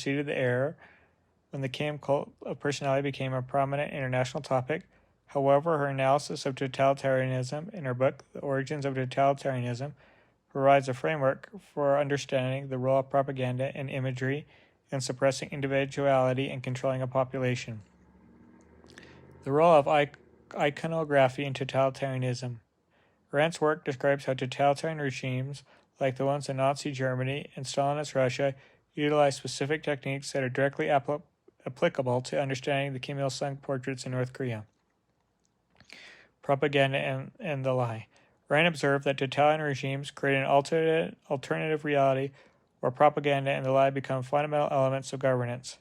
preceded the era when the Kim cult of personality became a prominent international topic. However, her analysis of totalitarianism in her book, The Origins of Totalitarianism, provides a framework for understanding the role of propaganda and imagery in suppressing individuality and controlling a population. The role of iconography in totalitarianism. Arendt's work describes how totalitarian regimes, like the ones in Nazi Germany and Stalinist Russia, utilize specific techniques that are directly applicable to understanding the Kim Il-sung portraits in North Korea. Propaganda and the lie. Arendt observed that totalitarian regimes create an alternative reality where propaganda and the lie become fundamental elements of governance.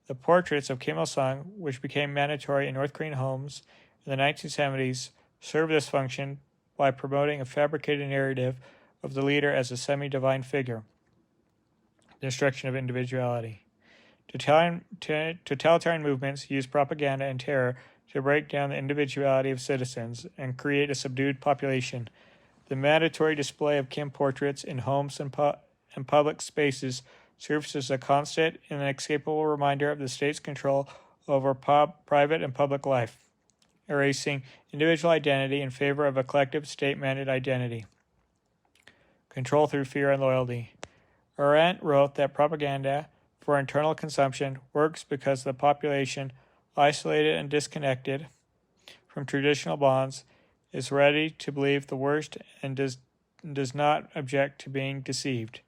The portraits of Kim Il-sung, which became mandatory in North Korean homes in the 1970s, served this function by promoting a fabricated narrative of the leader as a semi-divine figure, the destruction of individuality. Totalitarian movements use propaganda and terror to break down the individuality of citizens and create a subdued population. The mandatory display of Kim portraits in homes and public spaces serves as a constant and inescapable reminder of the state's control over private and public life, erasing individual identity in favor of a collective state-mandated identity. Control through fear and loyalty. Arendt wrote that propaganda for internal consumption works because the population, isolated and disconnected from traditional bonds, is ready to believe the worst and does not object to being deceived.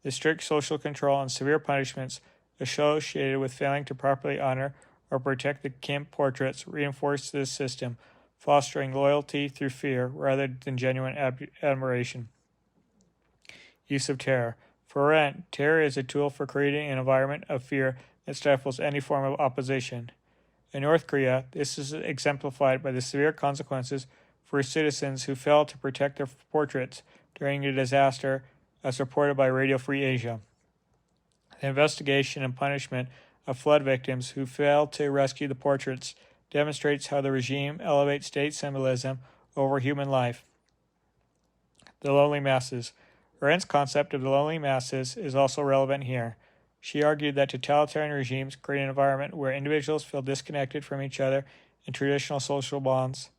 The strict social control and severe punishments associated with failing to properly honor or protect the Kim portraits reinforce this system, fostering loyalty through fear rather than genuine admiration. Use of terror. For Arendt, terror is a tool for creating an environment of fear that stifles any form of opposition. In North Korea, this is exemplified by the severe consequences for citizens who failed to protect their portraits during a disaster, as reported by Radio Free Asia. The investigation and punishment of flood victims who failed to rescue the portraits demonstrates how the regime elevates state symbolism over human life. The lonely masses. Arendt's concept of the lonely masses is also relevant here. She argued that totalitarian regimes create an environment where individuals feel disconnected from each other in traditional social bonds,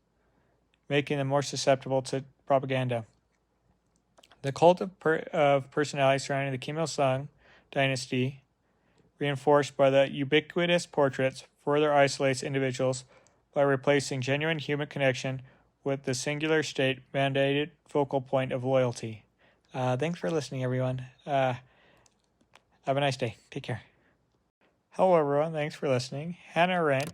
making them more susceptible to propaganda. The cult of personality surrounding the Kim Il-sung dynasty, reinforced by the ubiquitous portraits, further isolates individuals by replacing genuine human connection with the singular state-mandated focal point of loyalty. Thanks for listening, everyone. Have a nice day. Take care. Hello, everyone. Thanks for listening. Hannah Arendt